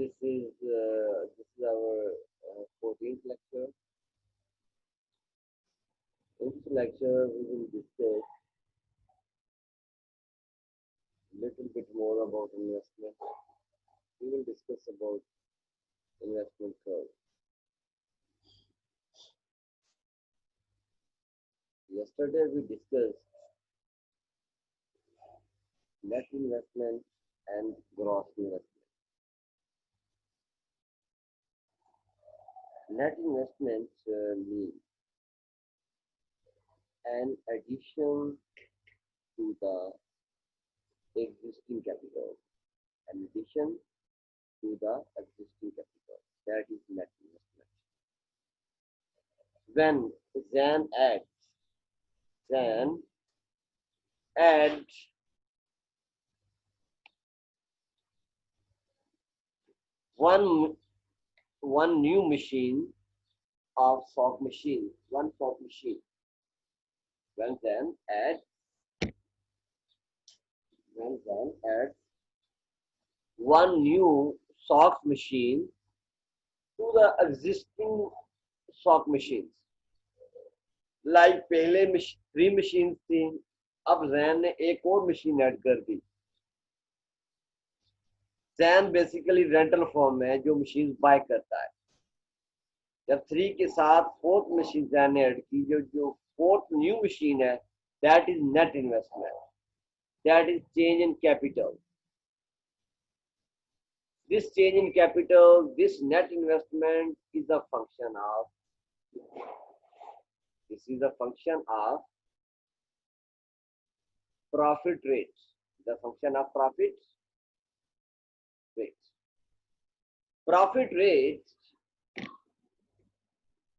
This is our 14th lecture. In this lecture, we will discuss a little bit more about investment. We will discuss about investment curve. Yesterday, we discussed net investment and gross investment. Net investment means an addition to the existing capital. An addition to the existing capital. That is net investment. When Zan add one new machine of soft machine, one soft machine. When Zan adds one new soft machine to the existing soft machines. Like पहले 3 machines थी, अब जैन ने एक और machine add कर दी. Jain basically rental form है जो machine bye करता है. जब 3 के साथ 4th मशीन जैन ने ऐड की, जो 4th न्यू मशीन है, that is net investment. That is change in capital. This change in capital, this net investment is a function of profit rates. The function of profit rates. Profit rates.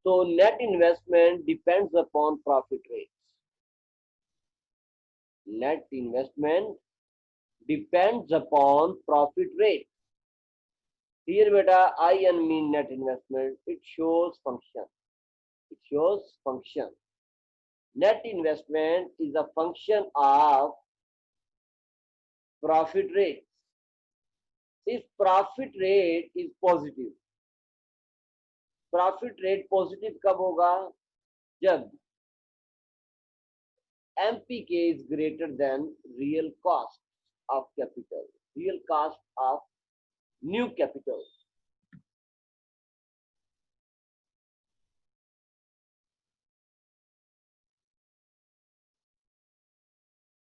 So net investment depends upon profit rates. Net investment depends upon profit rate. Here beta IN mean net investment. It shows function. Net investment is a function of profit rates. If profit rate is positive, profit rate positive कब होगा? जब MPK is greater than real cost of capital, real cost of new capital.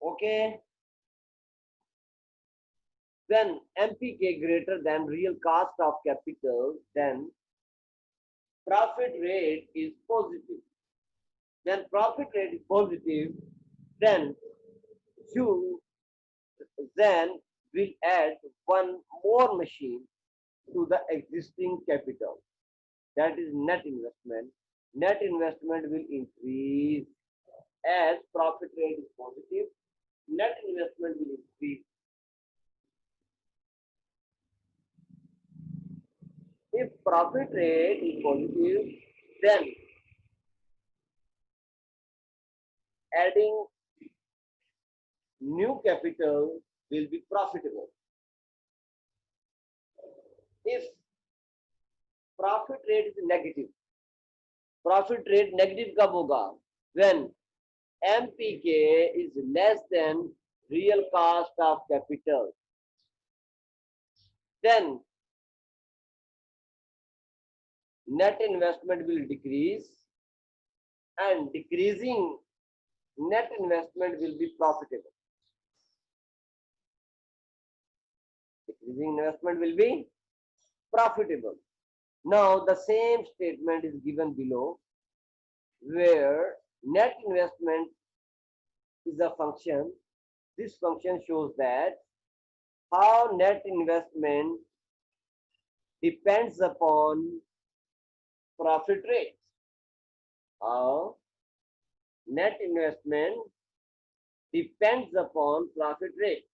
Okay. When MPK greater than real cost of capital, then profit rate is positive. When profit rate is positive, then you will add one more machine to the existing capital. That is net investment. Net investment will increase as profit rate is positive. Net investment will increase. If profit rate is positive, then adding new capital will be profitable. If profit rate is negative, profit rate negative कब होगा? When MPK is less than real cost of capital, then net investment will decrease, and decreasing net investment will be profitable. Decreasing investment will be profitable. Now the same statement is given below, where net investment is a function. This function shows that how net investment depends upon profit rates. How net investment depends upon profit rate.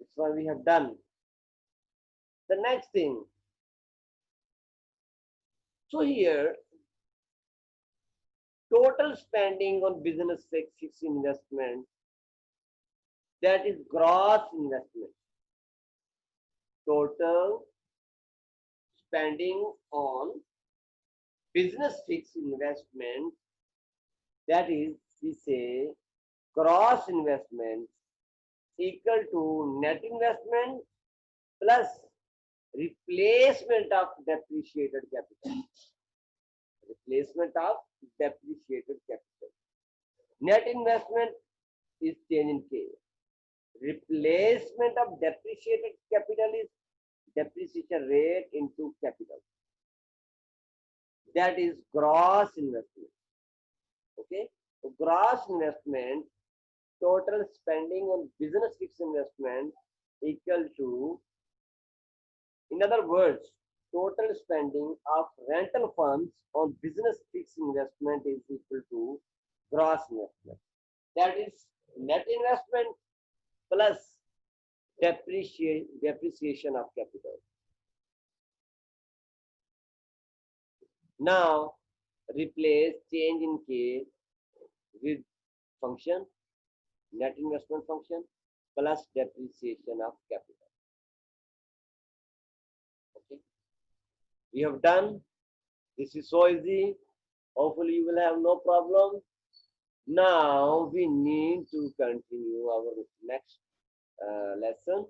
That's what we have done. The next thing. So here, total spending on business fixed investment, that is gross investment. total spending on business fixed investment, that is, we say gross investment equal to net investment plus replacement of depreciated capital. Replacement of depreciated capital. Net investment is change in K. Replacement of depreciated capital is depreciation rate into capital. That is gross investment. Okay. So gross investment, total spending on business fixed investment equal to, in other words, total spending of rental funds on business fixed investment is equal to gross investment. That is net investment plus depreciation of capital. Now replace change in K with function, net investment function plus depreciation of capital. Okay, we have done. This is so easy. Hopefully you will have no problem. Now we need to continue our next lesson.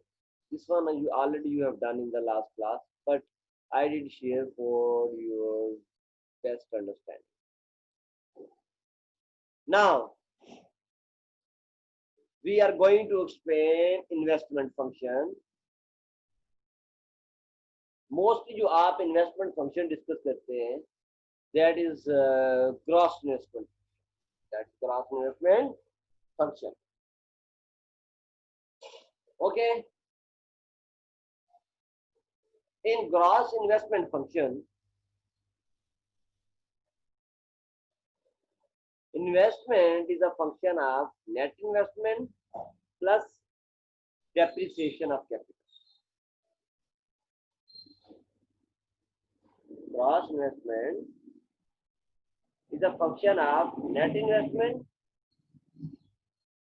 This one you have done in the last class, but I did share for your best understanding. Now we are going to explain investment function. Mostly जो आप investment function discuss करते हैं, that is gross investment. That's gross investment function. Okay. In gross investment function, investment is a function of net investment plus depreciation of capital. Gross investment is a function of net investment.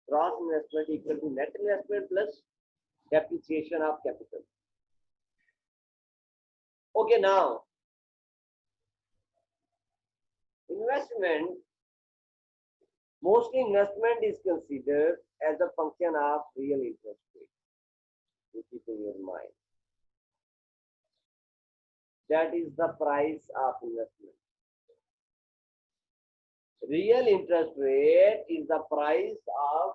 Gross investment equal to net investment plus depreciation of capital. Okay, now investment, mostly investment is considered as a function of real interest rate. You keep in your mind. That is the price of investment. Real interest rate is the price of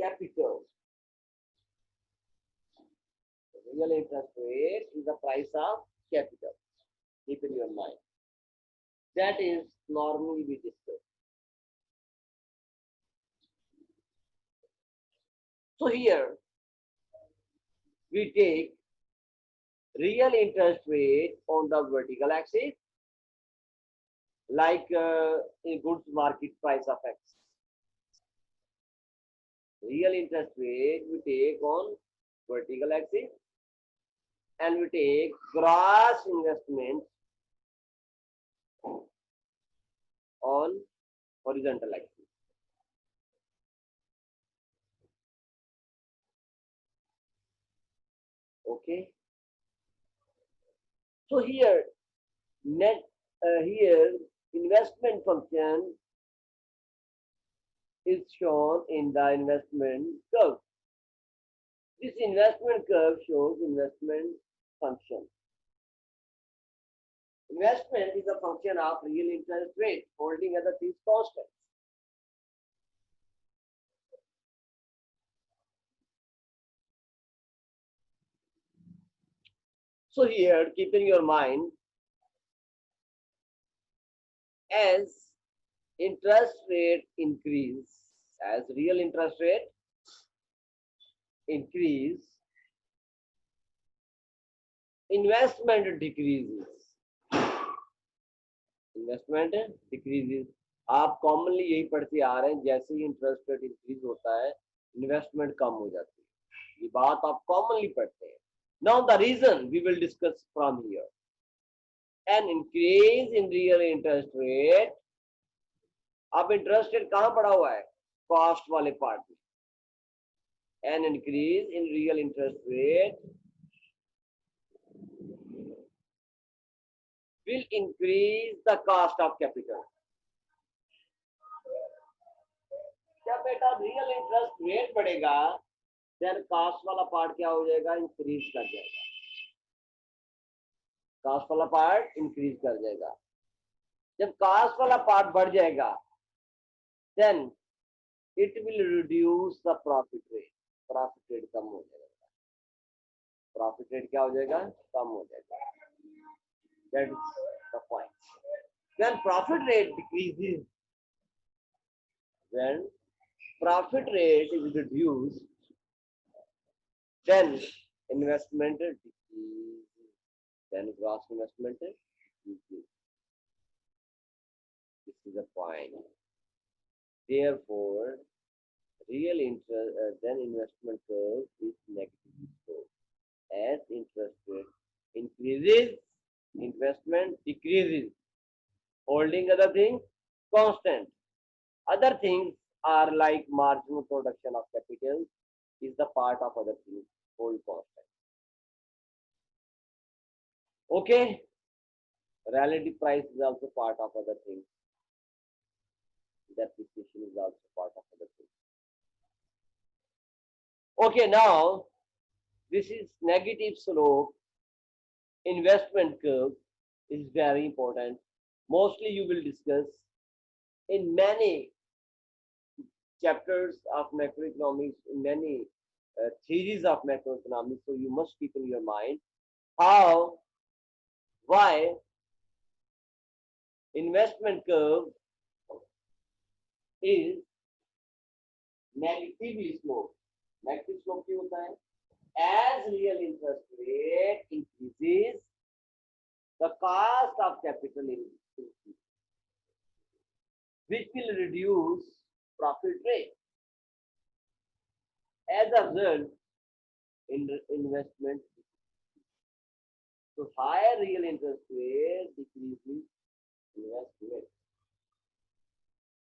capital. Real interest rate is the price of capital. Keep in your mind. That is normally we discuss. So here we take real interest rate on the vertical axis, like a goods market price of X. Real interest rate we take on vertical axis, and we take gross investment on horizontal axis. Okay. So here here investment function is shown in the investment curve. This investment curve shows investment function. Investment is a function of real interest rate holding other things constant. So here, keep in your mind, as interest rate increase, as real interest rate increase, investment decreases. Investment decreases. आप commonly यही पढ़ते आ रहे हैं, जैसे ही interest rate increase होता है investment कम हो जाती है. ये बात आप कॉमनली पढ़ते हैं. Now the reason we will discuss from here. An increase in real interest rate. अब इंटरेस्ट रेट कहाँ पड़ा हुआ है? कॉस्ट वाले पार्ट में. An increase in real interest rate will increase the cost of capital. जब बेटा रियल इंटरेस्ट रेट बढ़ेगा, देन कास्ट वाला पार्ट क्या हो जाएगा? इंक्रीज कर जाएगा. कास्ट वाला पार्ट इंक्रीज कर जाएगा. जब कास्ट वाला पार्ट बढ़ जाएगा, then it will reduce the profit rate. Profit rate कम हो जाएगा. प्रॉफिट रेट क्या हो जाएगा? कम हो जाएगा. That is the point. When profit rate decreases, when profit rate is reduced, then investment decreases. Then gross investment decreases. This is the point. Therefore, real interest then investment curve is negatively sloped. As interest rate increases, investment decreases. Holding other things constant. Other things are like marginal production of capital is the part of other things hold constant. Okay, relative price is also part of other things. Depreciation is also part of other things. Okay, now this is negative slope investment curve is very important. Mostly you will discuss in many chapters of macroeconomics, in many theories of macroeconomics. So you must keep in your mind how, why investment curve is negatively sloped. Negative slope क्यों होता है? As real interest rate increases, the cost of capital increases, which will reduce profit rate. As a result, investment. So higher real interest rate decreases investment.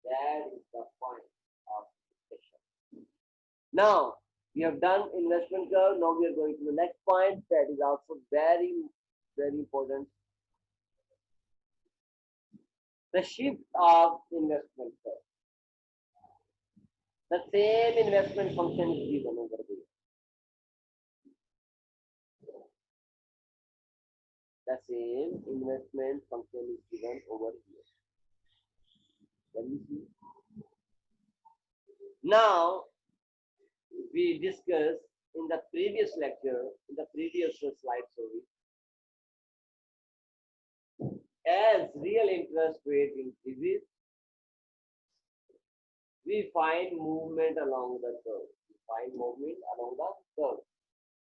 That is the point of discussion. Now we have done investment curve. Now we are going to the next point. That is also very, very important. The shift of investment curve. The same investment function is given over here. The same investment function is given over here. Can you see? Now we discussed in the previous lecture, in the previous slide, sorry. As real interest rate increases, we find movement along the curve. We find movement along the curve.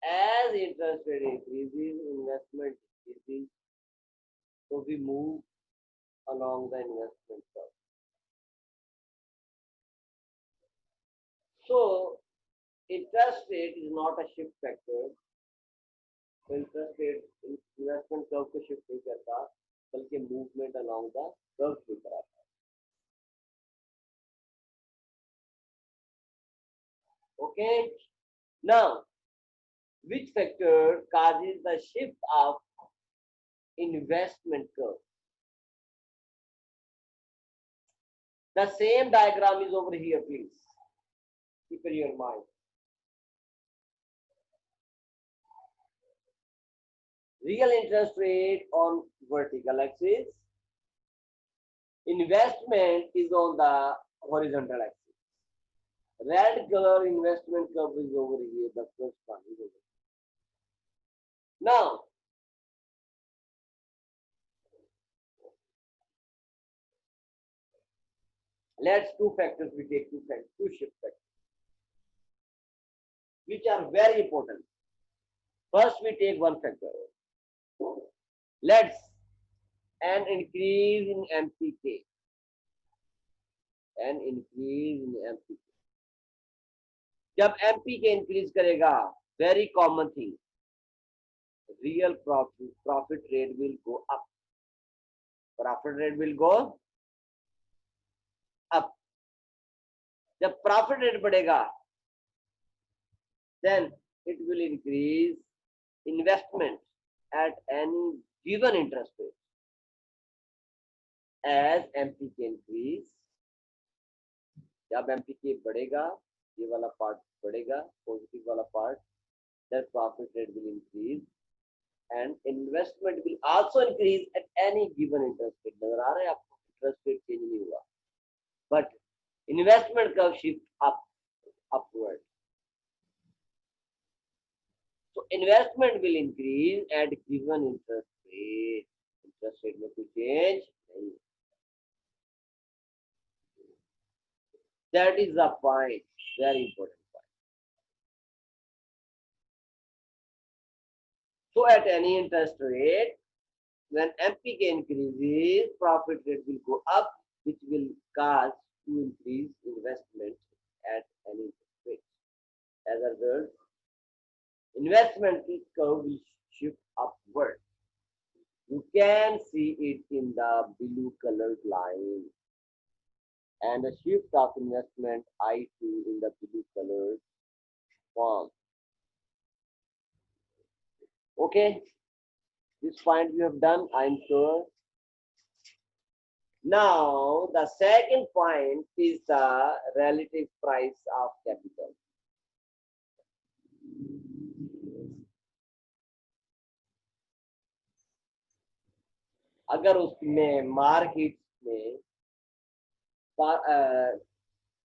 As interest rate increases, investment decreases. So we move along the investment curve. So interest rate is not a shift factor. So interest rate investment curve को shift नहीं करता, बल्कि movement along the curve से कराता है. Okay. Now, which factor causes the shift of investment curve? The same diagram is over here, please. Keep in your mind. Real interest rate on vertical axis. Investment is on the horizontal axis. Red color investment curve is over here. The first one is over here. Now, let's two factors. We take two shift factors, which are very important. First, we take one factor. Let's an increase in MPK. An increase in MPK. जब MPK increase करेगा, very common thing. Real profit rate will go up. Profit rate will go up. जब profit rate बढ़ेगा, then it will increase investment at any given interest rate. As MPK increase, जब MPK बढ़ेगा, ये वाला part बढ़ेगा, positive वाला part, then profit rate will increase and investment will also increase at any given interest rate. नजर आ रहा है आपको, interest rate change नहीं हुआ, but investment curve shift upward. So investment will increase at given interest rate. Interest rate में कोई change नहीं. That is the point, very important point. So at any interest rate, when MPK increases, profit rate will go up, which will cause to increase investment at any interest rate. As a result, investment curve will shift upward. You can see it in the blue colored line. And a shift of investment I2 in the blue colored form. Okay, this point we have done, I'm sure. Now, the second point is the relative price of capital. अगर उसमें market में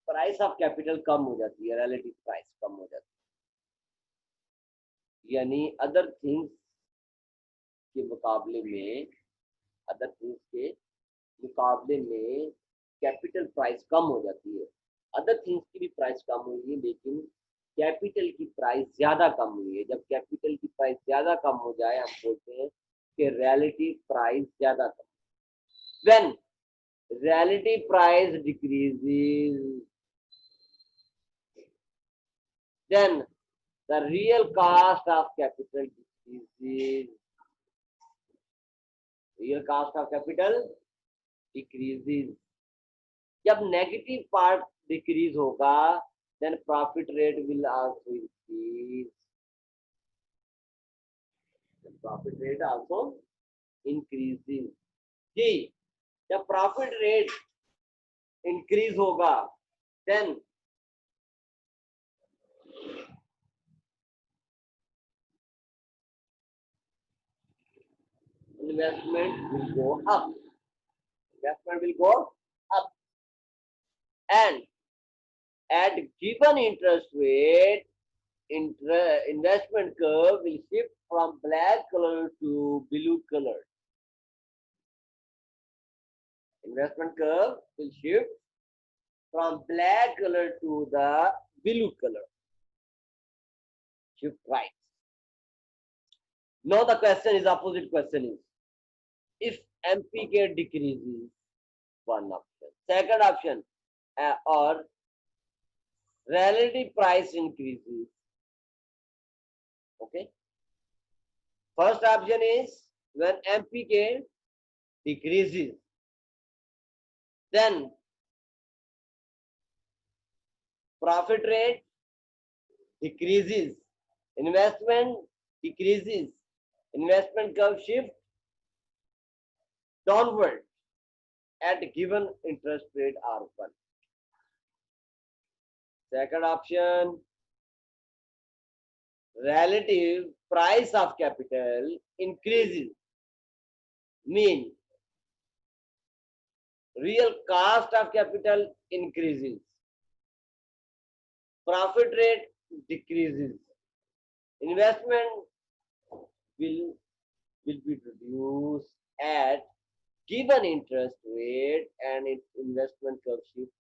price of capital कम हो जाती है, relative price कम हो जाती है, यानी अदर थिंग्स के मुकाबले में कैपिटल प्राइस कम हो जाती है. अदर थिंग्स की भी प्राइस कम हुई है, लेकिन कैपिटल की प्राइस ज्यादा कम हुई है. जब कैपिटल की प्राइस ज्यादा कम हो जाए, हम बोलते हैं कि रिलेटिव प्राइस ज्यादा कम. When relative price decreases, then the real cost of capital decreases. Real cost of capital decreases. जब negative part decrease होगा, then profit rate will also increase. The profit rate also increases. जी, जब profit rate increase होगा, then investment will go up. Investment will go up, and at given interest rate, investment curve will shift from black color to blue color. Investment curve will shift from black color to the blue color. Shift right. Now the question is, opposite question is, if MPK decreases, one option. Second option, or relative price increases. Okay. First option is when MPK decreases, then profit rate decreases, investment decreases, investment curve shift downward at given interest rate R1. Second option, relative price of capital increases, mean real cost of capital increases, profit rate decreases, investment will be reduced at given interest rate and its investment curve shift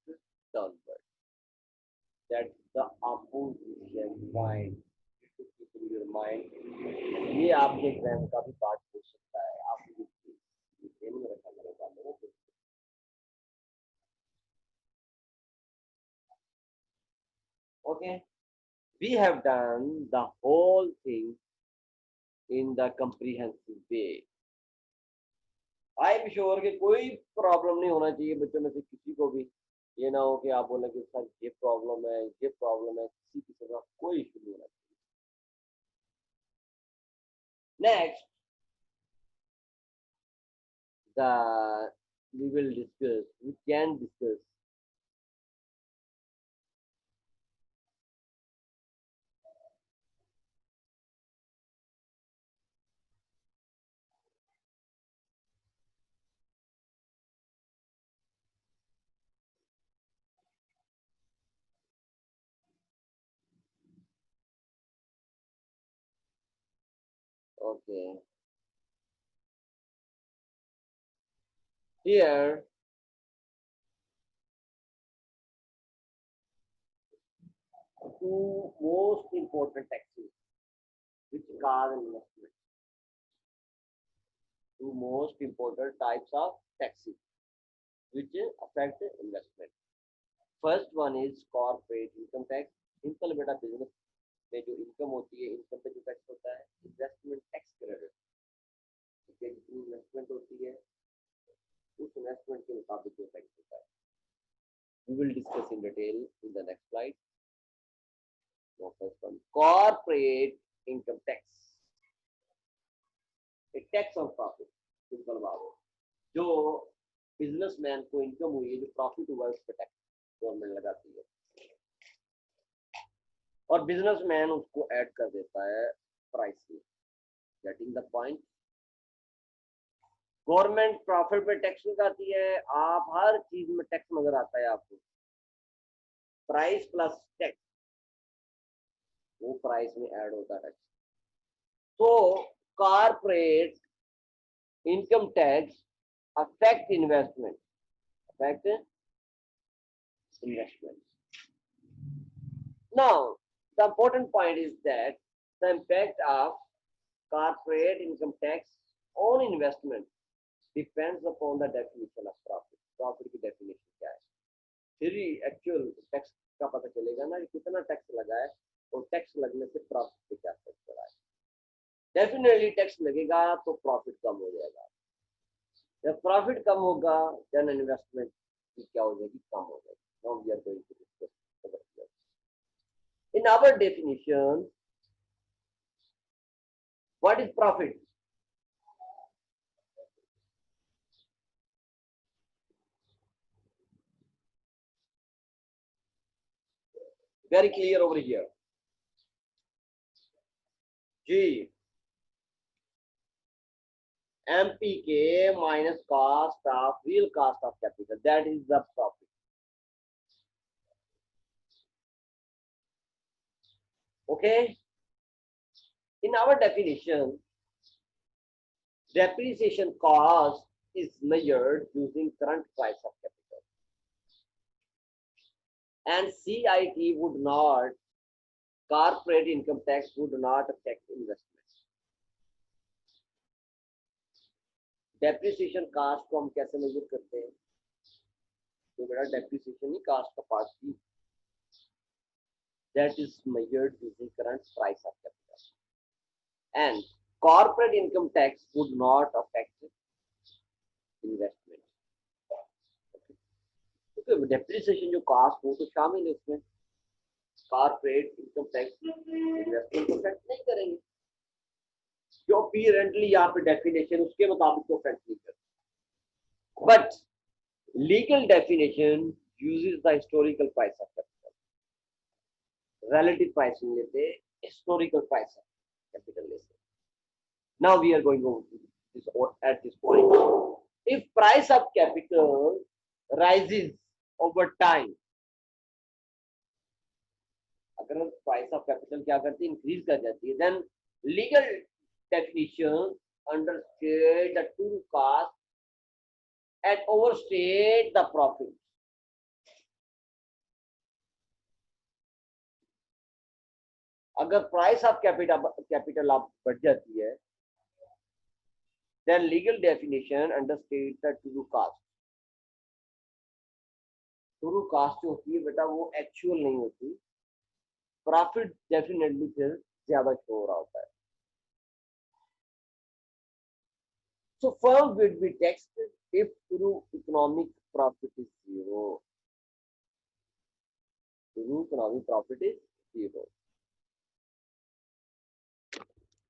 downward. That's the opposition point. Keep in your mind. ये आपके exam का भी part हो सकता है. आप training रखा करेगा. Okay, we have done the whole thing in the comprehensive way. I am sure कि कोई प्रॉब्लम नहीं होना चाहिए बच्चों में से किसी को भी. ये ना हो कि आप बोले कि सर ये प्रॉब्लम है, किसी की तरह कोई इशू नहीं होना चाहिए. Next, the we can discuss okay. Here, two most important taxes which car investment. Two most important types of taxes which affect investment. First one is corporate income tax. Simple बेटा business में जो income होती है income पे जो tax होता है investment tax credit ठीक है जितनी इन्वेस्टमेंट होती है उस इन्वेस्टमेंट के मुताबिक जो टैक्स होता है we will discuss in detail in the next slide. Now first one corporate income tax. A tax on profit. Simple बात है जो बिजनेसमैन को इनकम हुई है जो प्रॉफिट हुआ है उस पर टैक्स गवर्नमेंट लगाती है और बिजनेसमैन उसको ऐड कर देता है प्राइस में getting the point government profit पे टैक्स लगाती है आप हर चीज में टैक्स नजर आता है आपको प्राइस प्लस टैक्स वो प्राइस में ऐड होता है तो corporate income tax affect investment. Now, the important point is that the impact of corporate income tax on investment depends upon the definition of profit. Profit की definition क्या है? फिर ही actual tax का पता चलेगा ना कि कितना टैक्स लगा है और टैक्स लगने से प्रॉफिट पे क्या इफेक्ट हो रहा है. डेफिनेटली टैक्स लगेगा तो प्रॉफिट कम हो जाएगा. जब प्रॉफिट कम होगा देन इन्वेस्टमेंट की क्या हो जाएगी कम हो जाएगी. Now we are going to discuss in our definition what is profit. Very clear over here. G MPK minus cost of real cost of capital, that is the profit. Okay, in our definition depreciation cost is measured using current price of capital and CIT would not, corporate income tax would not affect investment. Depreciation cost को हम कैसे measure करते हैं तो बेटा depreciation ही cost का part थी that is measured using current price of capital and corporate income tax would not affect investment. क्योंकि डेप्रिसिएशन जो कास्ट हो तो शामिल है उसमें कॉर्पोरेट इनकम टैक्स इन्वेस्टमेंट को अफेक्ट नहीं करेंगे जो अपीरेंटली यहाँ पे डेफिनेशन उसके मुताबिक तो अफेक्ट नहीं करते but legal definition uses the historical price of capital relative pricing लेते historical price of capital लेते. Now we are going over to this at this point. If price of capital rises over time, अगर price of capital क्या करती है increase कर जाती है then legal definition understate the true cost and overstate the profit. अगर price of capital आप बढ़ जाती है then legal definition understates the true cost. True cost जो होती है बेटा वो एक्चुअल नहीं होती प्रॉफिट डेफिनेटली फिर ज्यादा शो हो रहा होता है. So firm will be taxed if true economic profit is zero. True economic profit is zero.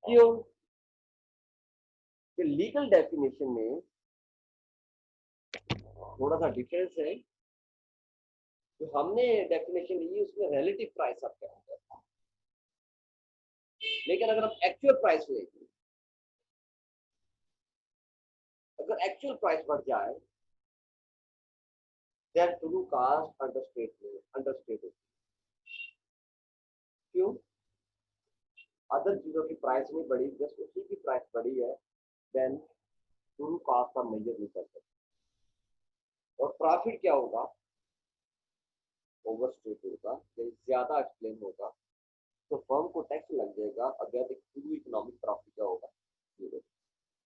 क्यों लीगल डेफिनेशन में थोड़ा सा डिफरेंस है। जो हमने डेफिनेशन ली उसमें रिलेटिव प्राइस आपके अंदर था, लेकिन अगर आप एक्चुअल प्राइस लेंगे, अगर एक्चुअल प्राइस बढ़ जाए देन ट्रू कास्ट अंडरस्टेट होती। क्यों? अदर चीजों की प्राइस नहीं बढ़ी, जस्ट उसी की प्राइस बढ़ी है, देन ट्रू कास्ट का मेजर नहीं कर सकते। और प्रॉफिट क्या होगा? ओवरस्टेट होगा, ज्यादा एक्सप्लेन होगा, तो फर्म को टैक्स लग जाएगा। अगर एक ट्रू इकोनॉमिक प्रॉफिट क्या होगा? जीरो।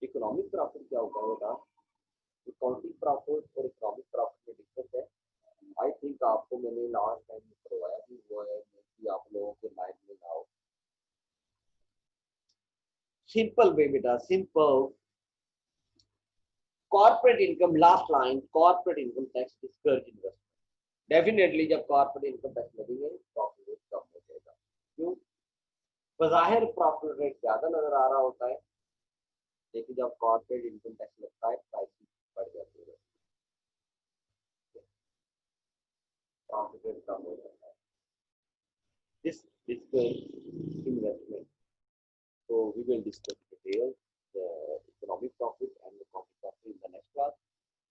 इकोनॉमिक प्रॉफिट क्या होगा बेटा? अकाउंटिंग प्रॉफिट और इकोनॉमिक प्रॉफिट में डिफरेंस है। आई थिंक आपको मैंने लास्ट टाइम करवाया भी वो है कि आप लोगों के माइंड में ना हो। सिंपल वे बेटा, simple. Corporate income, last line, corporate income tax discourage investment. Definitely जब कॉर्पोरेट इनकम टैक्स लगेंगे प्रॉफिट रेट कम हो जाएगा। क्यों? बज़ाहिर प्रॉफिट रेट ज्यादा नजर आ रहा होता है, लेकिन जब कॉर्पोरेट इनकम टैक्स लगता है प्राइस बढ़ जाती है, प्रॉफिट रेट कम हो जाता है। This discourage investment. So we will discuss details, the economic profit and the profit profit in the next class.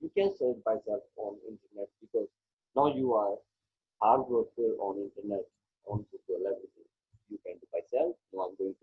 You can search by yourself on internet because now you are hard worker on internet, on Google, everything. You can do by yourself. Now I'm going